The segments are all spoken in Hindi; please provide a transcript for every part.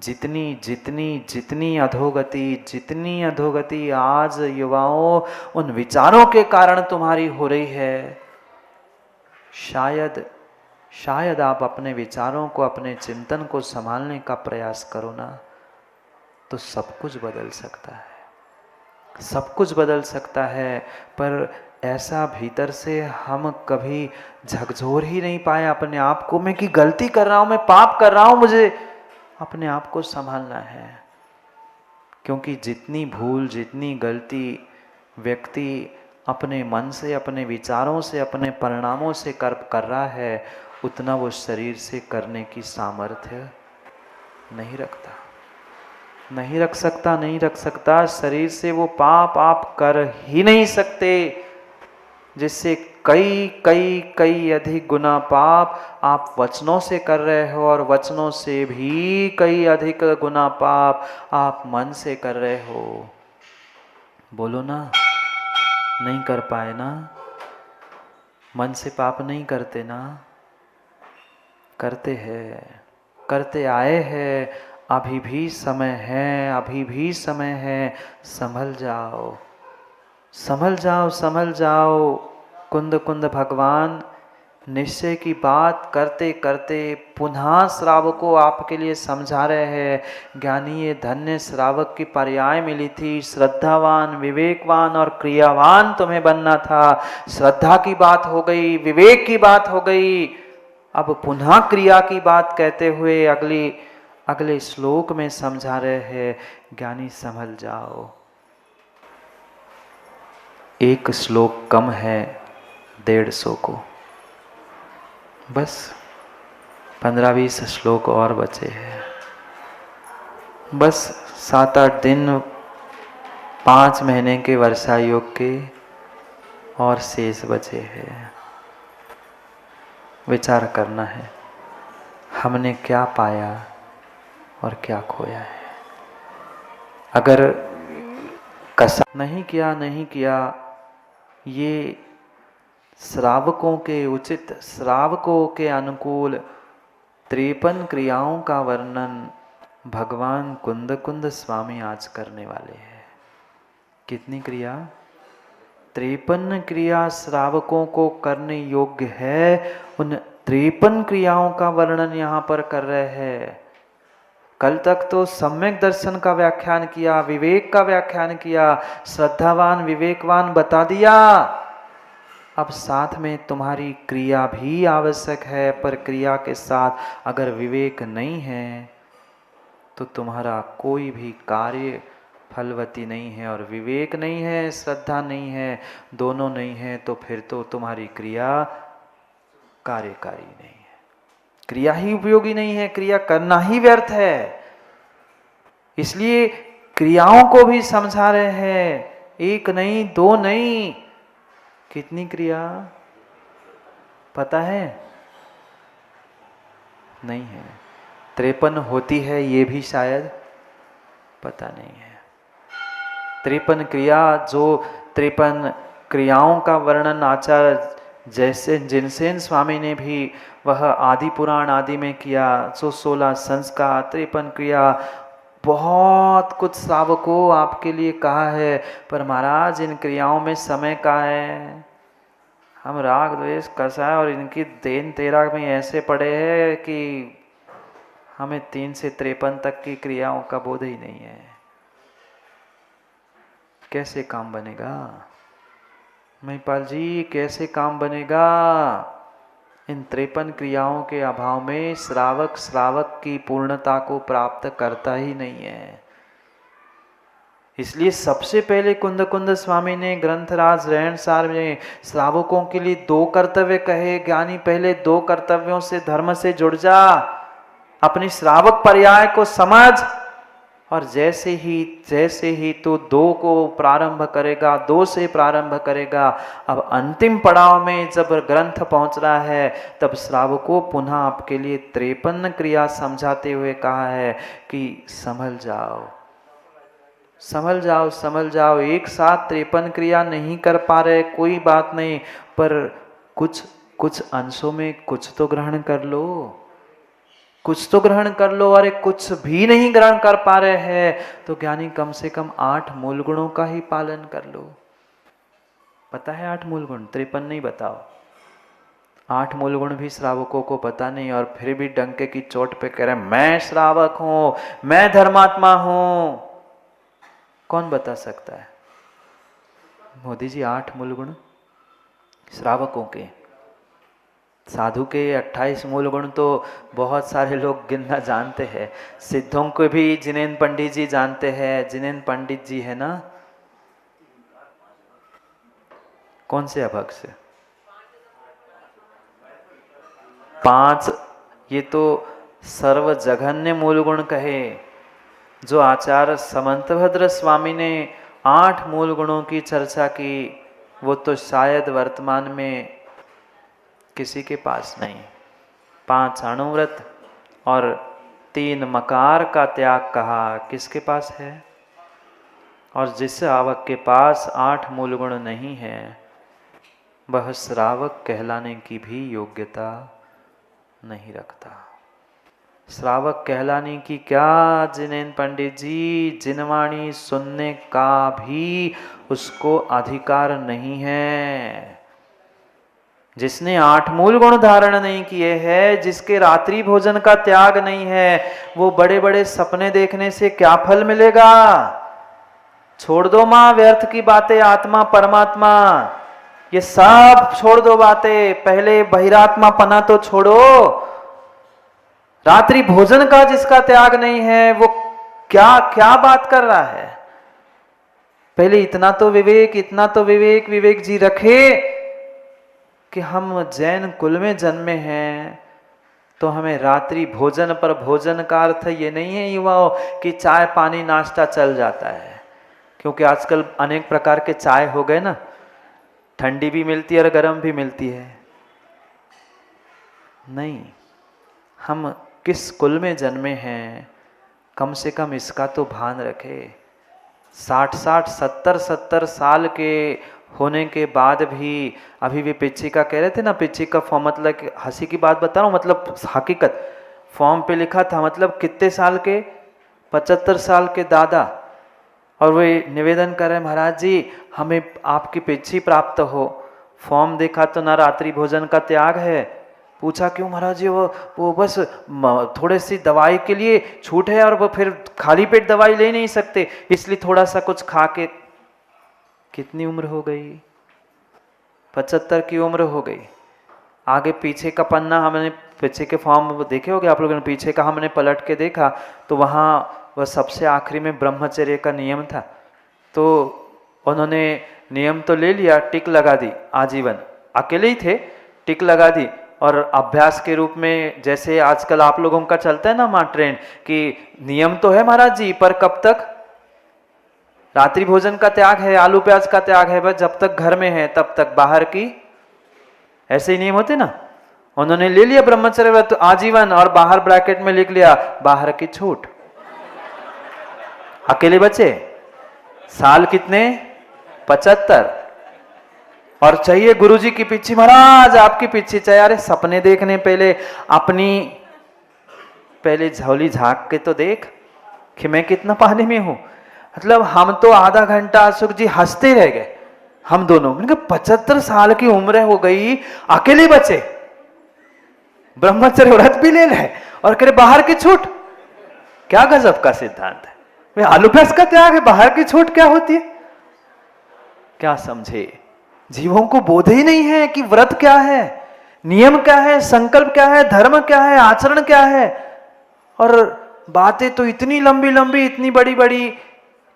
जितनी जितनी जितनी अधोगति, जितनी अधोगति आज युवाओं उन विचारों के कारण तुम्हारी हो रही है, शायद शायद आप अपने विचारों को, अपने चिंतन को संभालने का प्रयास करो ना, तो सब कुछ बदल सकता है, सब कुछ बदल सकता है। पर ऐसा भीतर से हम कभी झकझोर ही नहीं पाए अपने आप को, मैं कि गलती कर रहा हूं, मैं पाप कर रहा हूं, मुझे अपने आप को संभालना है। क्योंकि जितनी भूल, जितनी गलती व्यक्ति अपने मन से, अपने विचारों से, अपने परिणामों से कर रहा है, उतना वो शरीर से करने की सामर्थ्य नहीं रखता, नहीं रख सकता, नहीं रख सकता। शरीर से वो पाप आप कर ही नहीं सकते, जिससे कई कई कई अधिक गुना पाप आप वचनों से कर रहे हो, और वचनों से भी कई अधिक गुना पाप आप मन से कर रहे हो। बोलो ना, नहीं कर पाए ना? मन से पाप नहीं करते ना? करते हैं, करते आए हैं। अभी भी समय है, अभी भी समय है, संभल जाओ, संभल जाओ, संभल जाओ। कुंद कुंद भगवान निश्चय की बात करते करते पुनः श्रावक को आपके लिए समझा रहे हैं। ज्ञानी ये धन्य श्रावक की पर्याय मिली थी, श्रद्धावान, विवेकवान और क्रियावान तुम्हें बनना था। श्रद्धा की बात हो गई, विवेक की बात हो गई, अब पुनः क्रिया की बात कहते हुए अगले श्लोक में समझा रहे हैं, ज्ञानी संभल जाओ। एक श्लोक कम है 150 को, बस 15-20 श्लोक और बचे हैं, बस 7-8 दिन 5 महीने के वर्षा योग के और शेष बचे हैं। विचार करना है, हमने क्या पाया और क्या खोया है। अगर कसा नहीं किया, ये श्रावकों के उचित, श्रावकों के अनुकूल 53 क्रियाओं का वर्णन भगवान कुंद कुंद स्वामी आज करने वाले हैं। कितनी क्रिया? 53 क्रिया श्रावकों को करने योग्य है। उन 53 क्रियाओं का वर्णन यहाँ पर कर रहे हैं। कल तक तो सम्यक दर्शन का व्याख्यान किया, विवेक का व्याख्यान किया, श्रद्धावान विवेकवान बता दिया। अब साथ में तुम्हारी क्रिया भी आवश्यक है, पर क्रिया के साथ अगर विवेक नहीं है तो तुम्हारा कोई भी कार्य फलवती नहीं है, और विवेक नहीं है, श्रद्धा नहीं है, दोनों नहीं है, तो फिर तो तुम्हारी क्रिया कार्यकारी नहीं है, क्रिया ही उपयोगी नहीं है, क्रिया करना ही व्यर्थ है। इसलिए क्रियाओं को भी समझा रहे हैं, एक नहीं, दो नहीं, कितनी क्रिया पता है? नहीं है। 53 होती है ये भी शायद पता नहीं है। 53 क्रिया, जो 53 क्रियाओं का वर्णन आचार्य जैसे जिनसेन स्वामी ने भी वह आदि पुराण आदि में किया, जो 16 संस्कार, 53 क्रिया, बहुत कुछ श्रावकों आपके लिए कहा है। पर महाराज इन क्रियाओं में समय का है, हम राग द्वेष कषाय और इनकी देन तेरा में ऐसे पड़े हैं कि हमें 3 से 53 तक की क्रियाओं का बोध ही नहीं है। कैसे काम बनेगा महिपाल जी, कैसे काम बनेगा? इन 53 क्रियाओं के अभाव में श्रावक की पूर्णता को प्राप्त करता ही नहीं है। इसलिए सबसे पहले कुंद कुंद स्वामी ने ग्रंथराज रहन सार में श्रावकों के लिए 2 कर्तव्य कहे। ज्ञानी पहले 2 कर्तव्यों से, धर्म से जुड़ जा, अपनी श्रावक पर्याय को समझ, और जैसे ही तो 2 को प्रारंभ करेगा, 2 से प्रारंभ करेगा। अब अंतिम पड़ाव में जब ग्रंथ पहुंच रहा है, तब श्रावकों पुनः आपके लिए 53 क्रिया समझाते हुए कहा है कि संभल जाओ, संभल जाओ, संभल जाओ। एक साथ 53 क्रिया नहीं कर पा रहे, कोई बात नहीं, पर कुछ अंशों में कुछ तो ग्रहण कर लो। कुछ तो ग्रहण कर लो। अरे कुछ भी नहीं ग्रहण कर पा रहे हैं तो ज्ञानी कम से कम 8 मूल गुणों का ही पालन कर लो। पता है 8 मूल गुण? 53 नहीं, बताओ। 8 मूल गुण भी श्रावकों को पता नहीं, और फिर भी डंके की चोट पे कह रहे मैं श्रावक हूं, मैं धर्मात्मा हूं। कौन बता सकता है? मोदी जी 8 मूल गुण श्रावकों के, साधु के 28 मूल गुण तो बहुत सारे लोग गिनना जानते हैं। सिद्धों को भी जिनेन्द्र पंडित जी जानते हैं। जिनेन्द्र पंडित जी है ना, कौन से अभग से? 5। ये तो सर्व जघन्य मूल गुण कहे। जो आचार्य समंतभद्र स्वामी ने 8 मूल गुणों की चर्चा की, वो तो शायद वर्तमान में किसी के पास नहीं। 5 अणुव्रत और 3 मकार का त्याग कहा, किसके पास है? और जिस श्रावक के पास 8 मूल गुण नहीं है, वह श्रावक कहलाने की भी योग्यता नहीं रखता। श्रावक कहलाने की क्या जिनेन्द्र पंडित जी, जिनवाणी सुनने का भी उसको अधिकार नहीं है। जिसने 8 मूल गुण धारण नहीं किए हैं, जिसके रात्रि भोजन का त्याग नहीं है, वो बड़े बड़े सपने देखने से क्या फल मिलेगा? छोड़ दो मां व्यर्थ की बातें, आत्मा परमात्मा ये सब छोड़ दो बातें। पहले बहिरात्मा पना तो छोड़ो। रात्रि भोजन का जिसका त्याग नहीं है, वो क्या क्या बात कर रहा है? पहले इतना तो विवेक विवेक जी रखे कि हम जैन कुल में जन्मे हैं, तो हमें रात्रि भोजन पर भोजन का अर्थ ये नहीं है युवाओं कि चाय पानी नाश्ता चल जाता है। क्योंकि आजकल अनेक प्रकार के चाय हो गए ना, ठंडी भी मिलती है और गर्म भी मिलती है। नहीं, हम किस कुल में जन्मे हैं, कम से कम इसका तो भान रखे। 60 70 साल के होने के बाद भी, अभी भी पिच्ची का कह रहे थे ना, पिच्ची का फॉर्म, मतलब हंसी की बात बता रहा हूँ, मतलब हकीकत फॉर्म पे लिखा था, मतलब कितने साल के? 75 साल के दादा, और वे निवेदन कर रहे हैं महाराज जी हमें आपकी पिच्ची प्राप्त हो। फॉर्म देखा तो ना रात्रि भोजन का त्याग है। पूछा क्यों महाराज जी? वो बस थोड़ी सी दवाई के लिए छूट है, और वो फिर खाली पेट दवाई ले नहीं सकते, इसलिए थोड़ा सा कुछ खा के। कितनी उम्र हो गई? 75 की उम्र हो गई। आगे पीछे का पन्ना हमने, पीछे के फॉर्म देखे होंगे आप लोगों ने, पीछे का हमने पलट के देखा तो वहाँ वह सबसे आखिरी में ब्रह्मचर्य का नियम था। तो उन्होंने नियम तो ले लिया, टिक लगा दी आजीवन, अकेले ही थे, टिक लगा दी। और अभ्यास के रूप में जैसे आजकल आप लोगों का चलता है ना मां ट्रेंड, कि नियम तो है महाराज जी, पर कब तक? रात्रि भोजन का त्याग है, आलू प्याज का त्याग है, बस जब तक घर में है तब तक, बाहर की ऐसे ही नियम होते ना। उन्होंने ले लिया ब्रह्मचर्य व्रत आजीवन, और बाहर ब्रैकेट में लिख लिया बाहर की छूट। अकेले बचे। साल कितने? 75। और चाहिए गुरुजी की पिच्ची, महाराज आपकी पिच्ची चाहिए। अरे सपने देखने पहले अपनी पहले झोली झांक के तो देख कि मैं कितना पानी में हूं। मतलब हम तो आधा घंटा अशोक जी हंसते रह गए, हम दोनों। मैंने कहा 75 साल की उम्र हो गई, अकेले बचे, ब्रह्मचर्य व्रत भी ले ले, और कह रहे बाहर की छूट। क्या गजब का सिद्धांत है। वे आलू प्याज का त्याग है, बाहर की छूट क्या होती है? क्या समझे? जीवों को बोध ही नहीं है कि व्रत क्या है, नियम क्या है, संकल्प क्या है, धर्म क्या है, आचरण क्या है। और बातें तो इतनी लंबी लंबी, इतनी बड़ी बड़ी,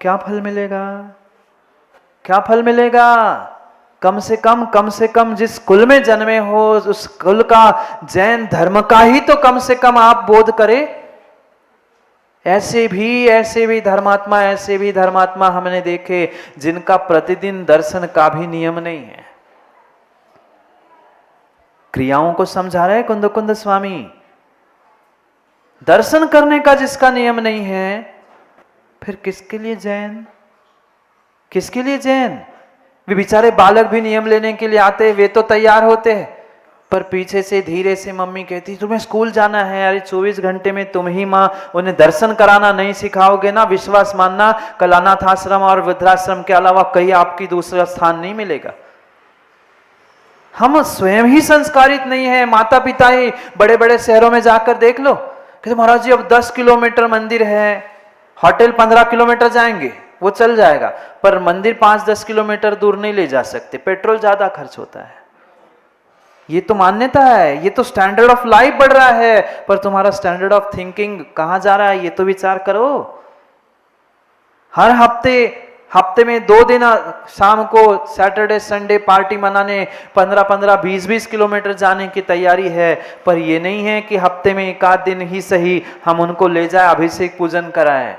क्या फल मिलेगा? क्या फल मिलेगा? कम से कम जिस कुल में जन्मे हो, उस कुल का, जैन धर्म का ही तो कम से कम आप बोध करें। ऐसे भी धर्मात्मा हमने देखे जिनका प्रतिदिन दर्शन का भी नियम नहीं है। क्रियाओं को समझा रहे कुंद स्वामी। दर्शन करने का जिसका नियम नहीं है, फिर किसके लिए जैन? किसके लिए जैन? वे बेचारे बालक भी नियम लेने के लिए आते, वे तो तैयार होते हैं, पर पीछे से धीरे से मम्मी कहती तुम्हें स्कूल जाना है, अरे 24 घंटे में तुम ही माँ उन्हें दर्शन कराना नहीं सिखाओगे ना, विश्वास मानना कल अनाथ आश्रम और वृद्धाश्रम के अलावा कहीं आपकी दूसरा स्थान नहीं मिलेगा। हम स्वयं ही संस्कारित नहीं है। माता पिता ही बड़े बड़े शहरों में जाकर देख लो, कहते महाराज जी अब 10 किलोमीटर मंदिर है, होटल 15 किलोमीटर जाएंगे वो चल जाएगा, पर मंदिर 5-10 किलोमीटर दूर नहीं ले जा सकते, पेट्रोल ज्यादा खर्च होता है। ये तो मान्यता है, ये तो स्टैंडर्ड ऑफ लाइफ बढ़ रहा है, पर तुम्हारा स्टैंडर्ड ऑफ थिंकिंग कहां जा रहा है ये तो विचार करो। हर हफ्ते में 2 दिन शाम को सैटरडे संडे पार्टी मनाने 15-15, 20-20 किलोमीटर जाने की तैयारी है, पर ये नहीं है कि हफ्ते में 1 आध दिन ही सही हम उनको ले जाए, अभिषेक पूजन कराएं।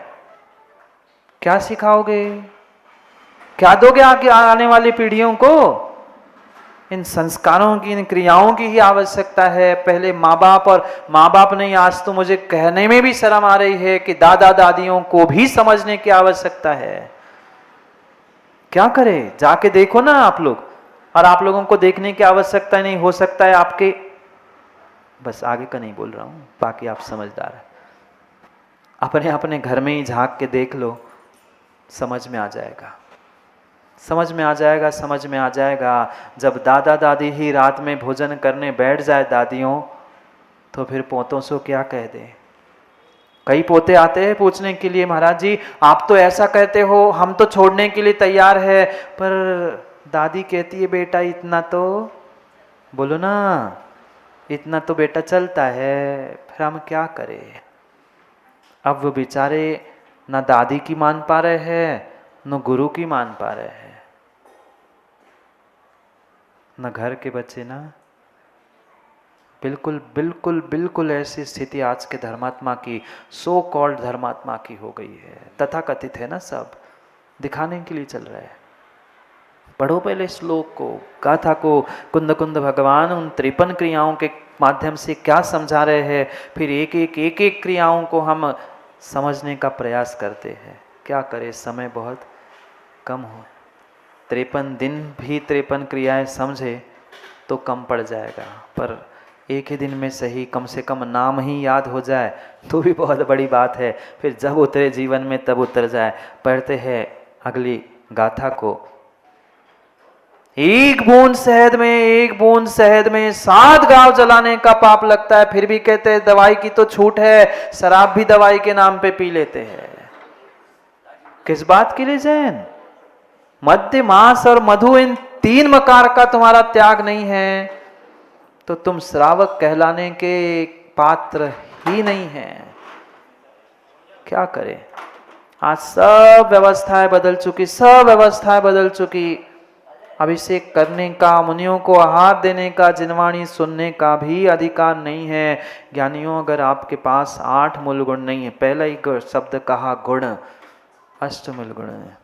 क्या सिखाओगे, क्या दोगे आगे आने वाली पीढ़ियों को? इन संस्कारों की, इन क्रियाओं की ही आवश्यकता है। पहले माँ बाप, और माँ बाप नहीं, आज तो मुझे कहने में भी शर्म आ रही है कि दादा दादियों को भी समझने की आवश्यकता है। क्या करें, जाके देखो ना आप लोग, और आप लोगों को देखने की आवश्यकता नहीं, हो सकता है आपके, बस आगे का नहीं बोल रहा हूं, बाकी आप समझदार है, अपने अपने घर में ही झांक के देख लो, समझ में आ जाएगा, समझ में आ जाएगा, समझ में आ जाएगा। जब दादा दादी ही रात में भोजन करने बैठ जाए दादियों, तो फिर पोतों से क्या कह दे। कई पोते आते हैं पूछने के लिए, महाराज जी आप तो ऐसा कहते हो, हम तो छोड़ने के लिए तैयार है, पर दादी कहती है बेटा इतना तो बोलो ना, इतना तो बेटा चलता है, फिर हम क्या करें। अब वो बेचारे ना दादी की मान पा रहे हैं, न गुरु की मान पा रहे हैं, न घर के बच्चे ना। बिल्कुल बिल्कुल बिल्कुल ऐसी स्थिति आज के धर्मात्मा की, सो कॉल्ड धर्मात्मा की हो गई है। तथा कथित है ना, सब दिखाने के लिए चल रहा है। पढ़ो पहले श्लोक को, गाथा को। कुंद कुंद भगवान उन 53 क्रियाओं के माध्यम से क्या समझा रहे हैं, फिर एक एक क्रियाओं को हम समझने का प्रयास करते हैं। क्या करें, समय बहुत कम हो। 53 दिन भी 53 क्रियाएं समझे तो कम पड़ जाएगा, पर एक ही दिन में सही कम से कम नाम ही याद हो जाए तो भी बहुत बड़ी बात है। फिर जब उतरे जीवन में तब उतर जाए। पढ़ते हैं अगली गाथा को। एक बूंद शहद में 7 गांव जलाने का पाप लगता है, फिर भी कहते हैं दवाई की तो छूट है, शराब भी दवाई के नाम पे पी लेते हैं। किस बात के लिए जैन? मध्य मास और मधु, इन 3 मकार का तुम्हारा त्याग नहीं है तो तुम श्रावक कहलाने के पात्र ही नहीं है। क्या करें, आज सब व्यवस्थाएं बदल चुकी, सब व्यवस्थाएं बदल चुकी। अभिषेक करने का, मुनियों को आहार देने का, जिनवाणी सुनने का भी अधिकार नहीं है। ज्ञानियों, अगर आपके पास 8 मूल गुण नहीं है, पहला ही शब्द कहा गुण, अष्टमूल गुण है,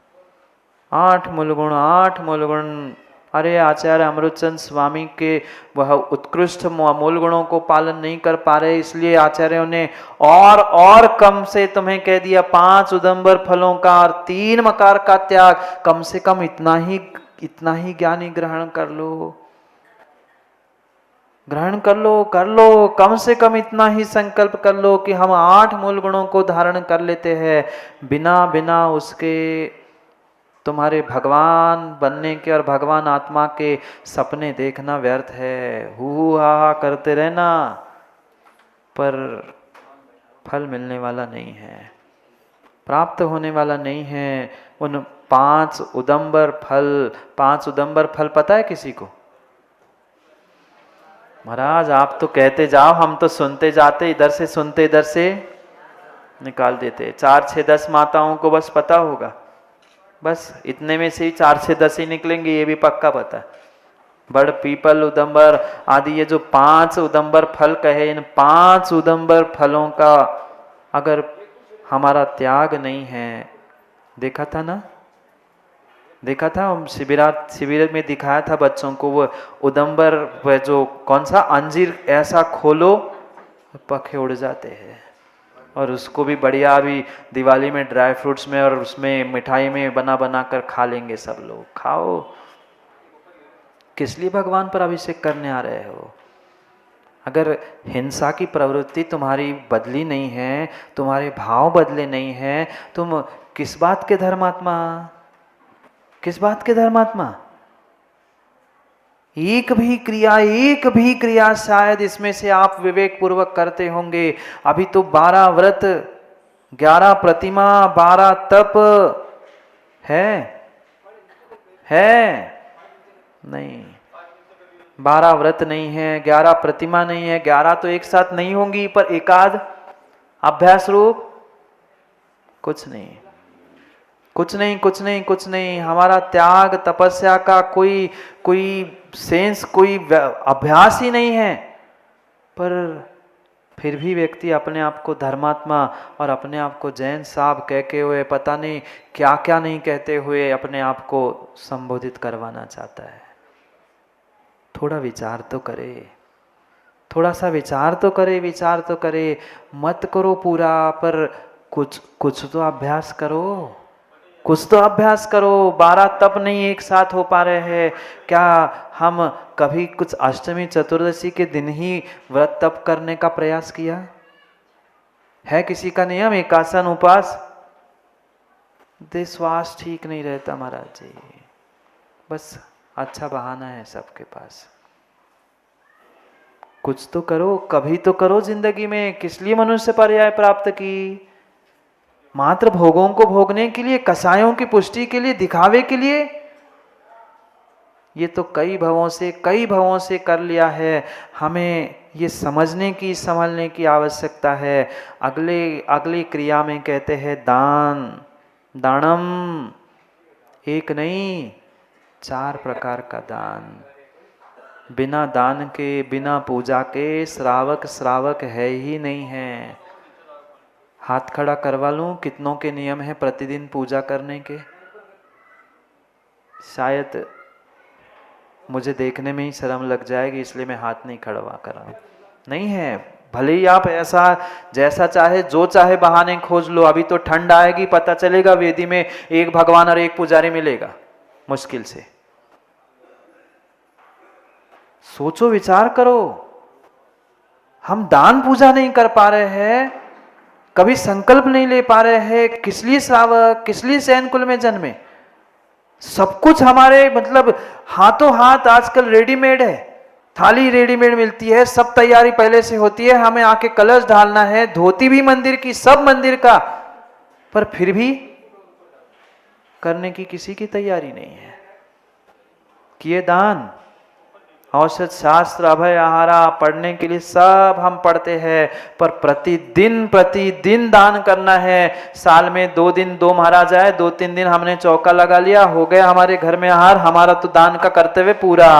8 मूल गुण, 8 मूल गुण। अरे आचार्य अमृतचंद स्वामी के वह उत्कृष्ट मूल गुणों को पालन नहीं कर पा रहे, इसलिए आचार्यों ने और कम से तुम्हें कह दिया 5 उदंबर फलों का और 3 मकार का त्याग। कम से कम इतना ही ज्ञानी ग्रहण कर लो, ग्रहण कर लो, कम से कम इतना ही संकल्प कर लो कि हम 8 मूल गुणों को धारण कर लेते हैं। बिना उसके तुम्हारे भगवान बनने के और भगवान आत्मा के सपने देखना व्यर्थ है। हु हा करते रहना, पर फल मिलने वाला नहीं है, प्राप्त होने वाला नहीं है। उन 5 उदंबर फल पता है किसी को? महाराज आप तो कहते जाओ, हम तो सुनते जाते, इधर से सुनते इधर से निकाल देते। 4, 6, 10 माताओं को बस पता होगा, बस इतने में से ही 4 से 10 ही निकलेंगे, ये भी पक्का पता है। बड़, पीपल, उदंबर आदि, ये जो 5 उदंबर फल कहे, इन 5 उदंबर फलों का अगर हमारा त्याग नहीं है, देखा था ना, देखा था हम शिविर में दिखाया था बच्चों को, वो उदंबर, वह जो कौन सा अंजीर ऐसा खोलो पखे उड़ जाते हैं, और उसको भी बढ़िया भी दिवाली में ड्राई फ्रूट्स में और उसमें मिठाई में बना कर खा लेंगे सब लोग। खाओ, किस लिए भगवान पर अभिषेक करने आ रहे हो? अगर हिंसा की प्रवृत्ति तुम्हारी बदली नहीं है, तुम्हारे भाव बदले नहीं हैं, तुम किस बात के धर्मात्मा, किस बात के धर्मात्मा? एक भी क्रिया शायद इसमें से आप विवेक पूर्वक करते होंगे। अभी तो 12 व्रत, 11 प्रतिमा, 12 तप है नहीं, 12 व्रत नहीं है, 11 प्रतिमा नहीं है, 11 तो एक साथ नहीं होंगी, पर एकाध अभ्यास रूप कुछ नहीं, कुछ नहीं, कुछ नहीं, कुछ नहीं। हमारा त्याग तपस्या का कोई सेंस, कोई अभ्यास ही नहीं है। पर फिर भी व्यक्ति अपने आप को धर्मात्मा और अपने आप को जैन साहब कह के हुए पता नहीं क्या क्या नहीं कहते हुए अपने आप को संबोधित करवाना चाहता है। थोड़ा विचार तो करे, थोड़ा सा विचार तो करे, विचार तो करे। मत करो पूरा, पर कुछ तो अभ्यास करो, कुछ तो अभ्यास करो। 12 तप नहीं एक साथ हो पा रहे हैं, क्या हम कभी कुछ अष्टमी चतुर्दशी के दिन ही व्रत तप करने का प्रयास किया है? किसी का नियम एकासन उपास? श्वास ठीक नहीं रहता महाराज जी, बस अच्छा बहाना है सबके पास। कुछ तो करो, कभी तो करो जिंदगी में। किस लिए मनुष्य पर्याय प्राप्त की? मात्र भोगों को भोगने के लिए, कसायों की पुष्टि के लिए, दिखावे के लिए? ये तो कई भवों से कर लिया है। हमें ये समझने की, संभलने की आवश्यकता है। अगली क्रिया में कहते हैं दान, दानम, एक नहीं 4 प्रकार का दान। बिना दान के, बिना पूजा के श्रावक है ही नहीं है। हाथ खड़ा करवा लूं, कितनों के नियम है प्रतिदिन पूजा करने के? शायद मुझे देखने में ही शर्म लग जाएगी, इसलिए मैं हाथ नहीं खड़वा कर रहा हूं। नहीं है, भले ही आप ऐसा जैसा चाहे, जो चाहे बहाने खोज लो। अभी तो ठंड आएगी, पता चलेगा वेदी में एक भगवान और एक पुजारी मिलेगा मुश्किल से। सोचो, विचार करो। हम दान पूजा नहीं कर पा रहे हैं, कभी संकल्प नहीं ले पा रहे हैं, किस लिए श्रावक, किस लिए सैन कुल में जन्मे। सब कुछ हमारे मतलब हाथों हाथ आजकल रेडीमेड है, थाली रेडीमेड मिलती है, सब तैयारी पहले से होती है। हमें आके कलश ढालना है, धोती भी मंदिर की, सब मंदिर का, पर फिर भी करने की किसी की तैयारी नहीं है। किए दान, औषध शास्त्र, अभय आहारा पढ़ने के लिए सब हम पढ़ते हैं, पर प्रतिदिन दान करना है। साल में 2 दिन 2 महाराज आए, 2-3 दिन हमने चौका लगा लिया, हो गया हमारे घर में आहार, हमारा तो दान का कर्तव्य पूरा।